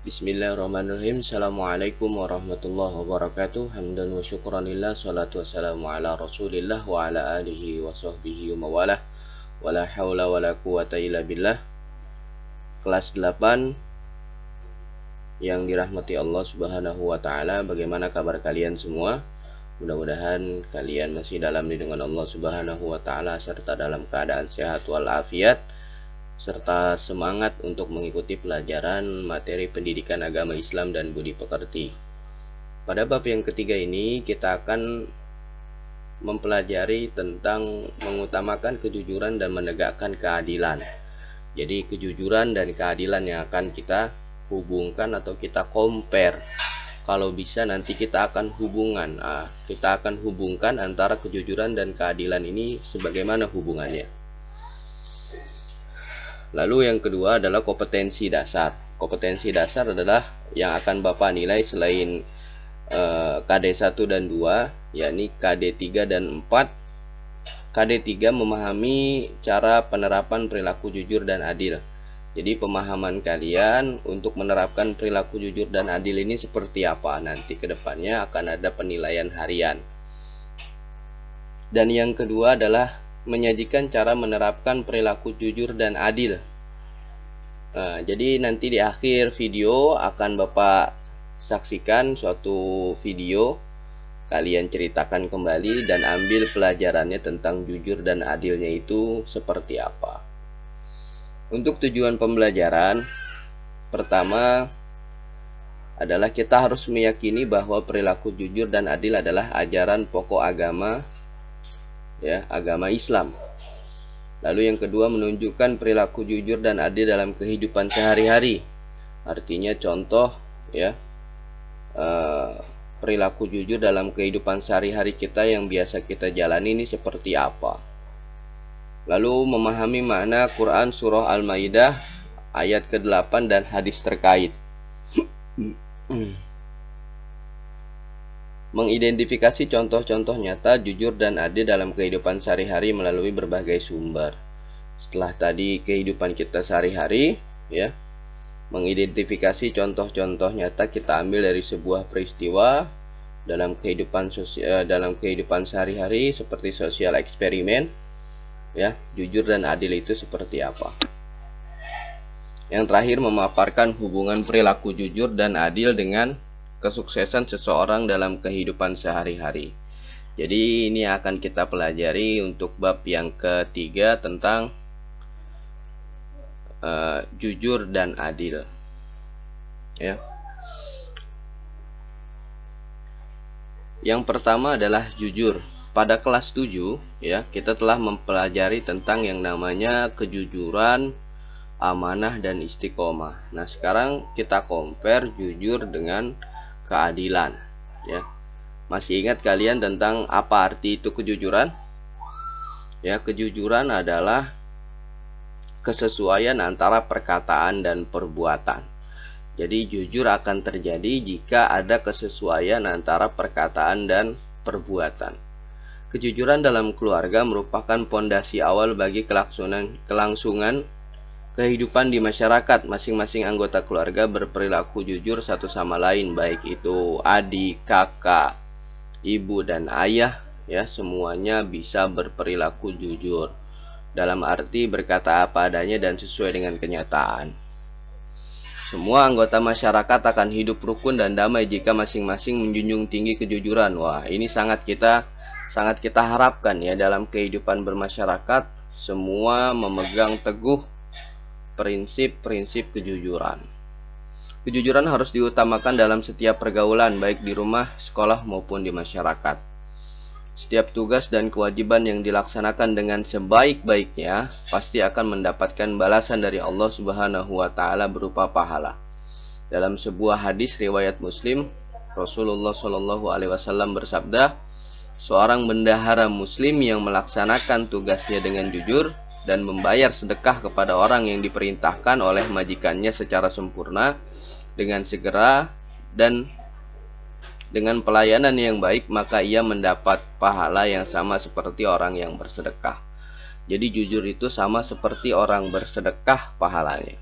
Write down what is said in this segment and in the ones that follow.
Bismillahirrahmanirrahim. Assalamualaikum warahmatullahi wabarakatuh. Hamdan wa syukranillah. Salatu wassalamu ala rasulillah wa ala alihi wa sahbihi wa mawalah. Wala hawla wala quwata illa billah. Kelas 8 yang dirahmati Allah subhanahu wa ta'ala. Bagaimana kabar kalian semua? Mudah-mudahan kalian masih dalam lindungan Allah subhanahu wa ta'ala, serta dalam keadaan sehat walafiat, serta semangat untuk mengikuti pelajaran materi pendidikan agama Islam dan budi pekerti. Pada bab yang ketiga ini kita akan mempelajari tentang mengutamakan kejujuran dan menegakkan keadilan. Jadi kejujuran dan keadilan yang akan kita hubungkan atau kita compare. Kalau bisa nanti kita akan hubungkan antara kejujuran dan keadilan ini sebagaimana hubungannya. Lalu yang kedua adalah kompetensi dasar. Kompetensi dasar adalah yang akan Bapak nilai selain KD 1 dan 2, yakni KD 3 dan 4. KD 3 memahami cara penerapan perilaku jujur dan adil. Jadi pemahaman kalian untuk menerapkan perilaku jujur dan adil ini seperti apa? Nanti kedepannya akan ada penilaian harian. Dan yang kedua adalah menyajikan cara menerapkan perilaku jujur dan adil. Jadi nanti di akhir video akan Bapak saksikan suatu video, kalian ceritakan kembali dan ambil pelajarannya tentang jujur dan adilnya itu seperti apa. Untuk tujuan pembelajaran, pertama adalah kita harus meyakini bahwa perilaku jujur dan adil adalah ajaran pokok agama, agama Islam. Lalu yang kedua, menunjukkan perilaku jujur dan adil dalam kehidupan sehari-hari. Artinya contoh perilaku jujur dalam kehidupan sehari-hari kita yang biasa kita jalani ini seperti apa. Lalu memahami makna Quran Surah Al-Maidah ayat ke-8 dan hadis terkait. Mengidentifikasi contoh-contoh nyata jujur dan adil dalam kehidupan sehari-hari melalui berbagai sumber. Setelah tadi kehidupan kita sehari-hari, mengidentifikasi contoh-contoh nyata kita ambil dari sebuah peristiwa dalam kehidupan sehari-hari seperti sosial eksperimen. Jujur dan adil itu seperti apa. Yang terakhir, memaparkan hubungan perilaku jujur dan adil dengan kesuksesan seseorang dalam kehidupan sehari-hari. Jadi ini akan kita pelajari untuk bab yang ketiga tentang jujur dan adil. Yang pertama adalah jujur. Pada kelas 7 kita telah mempelajari tentang yang namanya kejujuran, amanah dan istiqomah. Nah, sekarang kita compare jujur dengan keadilan. Masih ingat kalian tentang apa arti itu kejujuran? Kejujuran adalah kesesuaian antara perkataan dan perbuatan. Jadi jujur akan terjadi jika ada kesesuaian antara perkataan dan perbuatan. Kejujuran dalam keluarga merupakan pondasi awal bagi kelangsungan kehidupan di masyarakat. Masing-masing anggota keluarga berperilaku jujur satu sama lain, baik itu adik, kakak, ibu, dan ayah. Semuanya bisa berperilaku jujur. Dalam arti berkata apa adanya dan sesuai dengan kenyataan. Semua anggota masyarakat akan hidup rukun dan damai jika masing-masing menjunjung tinggi kejujuran. Wah, ini sangat kita harapkan dalam kehidupan bermasyarakat, semua memegang teguh prinsip-prinsip kejujuran. Kejujuran harus diutamakan dalam setiap pergaulan, baik di rumah, sekolah, maupun di masyarakat. Setiap tugas dan kewajiban yang dilaksanakan dengan sebaik-baiknya pasti akan mendapatkan balasan dari Allah Subhanahu wa Ta'ala berupa pahala. Dalam sebuah hadis riwayat Muslim, Rasulullah SAW bersabda, seorang bendahara muslim yang melaksanakan tugasnya dengan jujur dan membayar sedekah kepada orang yang diperintahkan oleh majikannya secara sempurna, dengan segera dan dengan pelayanan yang baik, maka ia mendapat pahala yang sama seperti orang yang bersedekah. Jadi jujur itu sama seperti orang bersedekah pahalanya.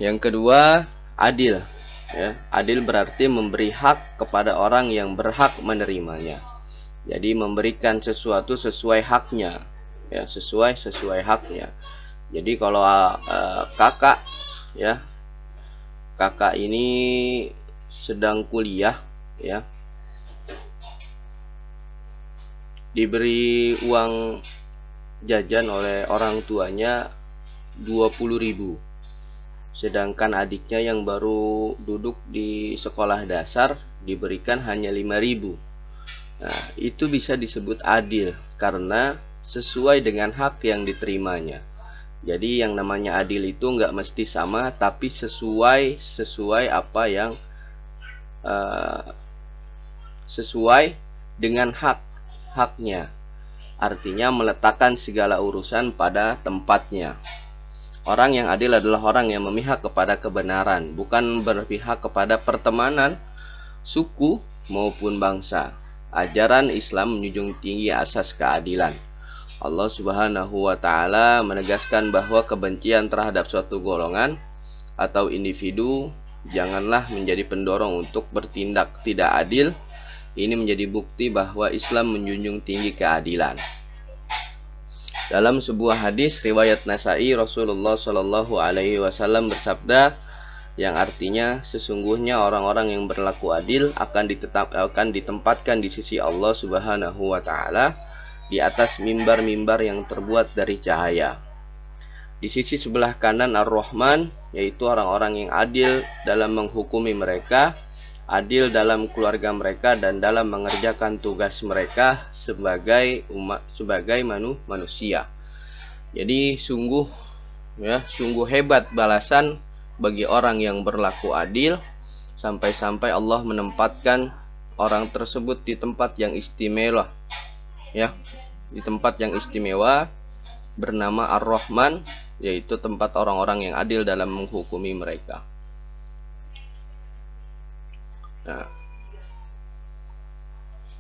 Yang kedua, adil. Ya, adil berarti memberi hak kepada orang yang berhak menerimanya. Jadi memberikan sesuatu sesuai haknya, ya, sesuai haknya. Jadi kalau kakak, ya, kakak ini sedang kuliah, ya, diberi uang jajan oleh orang tuanya 20.000. Sedangkan adiknya yang baru duduk di sekolah dasar diberikan hanya 5.000. Nah, itu bisa disebut adil karena sesuai dengan hak yang diterimanya. Jadi yang namanya adil itu nggak mesti sama, tapi sesuai apa yang sesuai dengan haknya. Artinya meletakkan segala urusan pada tempatnya. Orang yang adil adalah orang yang memihak kepada kebenaran, bukan berpihak kepada pertemanan, suku, maupun bangsa. Ajaran Islam menjunjung tinggi asas keadilan. Allah Subhanahu wa Ta'ala menegaskan bahwa kebencian terhadap suatu golongan atau individu janganlah menjadi pendorong untuk bertindak tidak adil. Ini menjadi bukti bahwa Islam menjunjung tinggi keadilan. Dalam sebuah hadis riwayat Nasa'i, Rasulullah Shallallahu Alaihi Wasallam bersabda, yang artinya sesungguhnya orang-orang yang berlaku adil akan ditempatkan di sisi Allah Subhanahu Wa Taala di atas mimbar-mimbar yang terbuat dari cahaya. Di sisi sebelah kanan Ar-Rahman, yaitu orang-orang yang adil dalam menghukumi mereka, adil dalam keluarga mereka, dan dalam mengerjakan tugas mereka sebagai manusia. Jadi sungguh hebat balasan bagi orang yang berlaku adil, sampai-sampai Allah menempatkan orang tersebut di tempat yang istimewa, ya, di tempat yang istimewa bernama Ar-Rahman, yaitu tempat orang-orang yang adil dalam menghukumi mereka. Nah,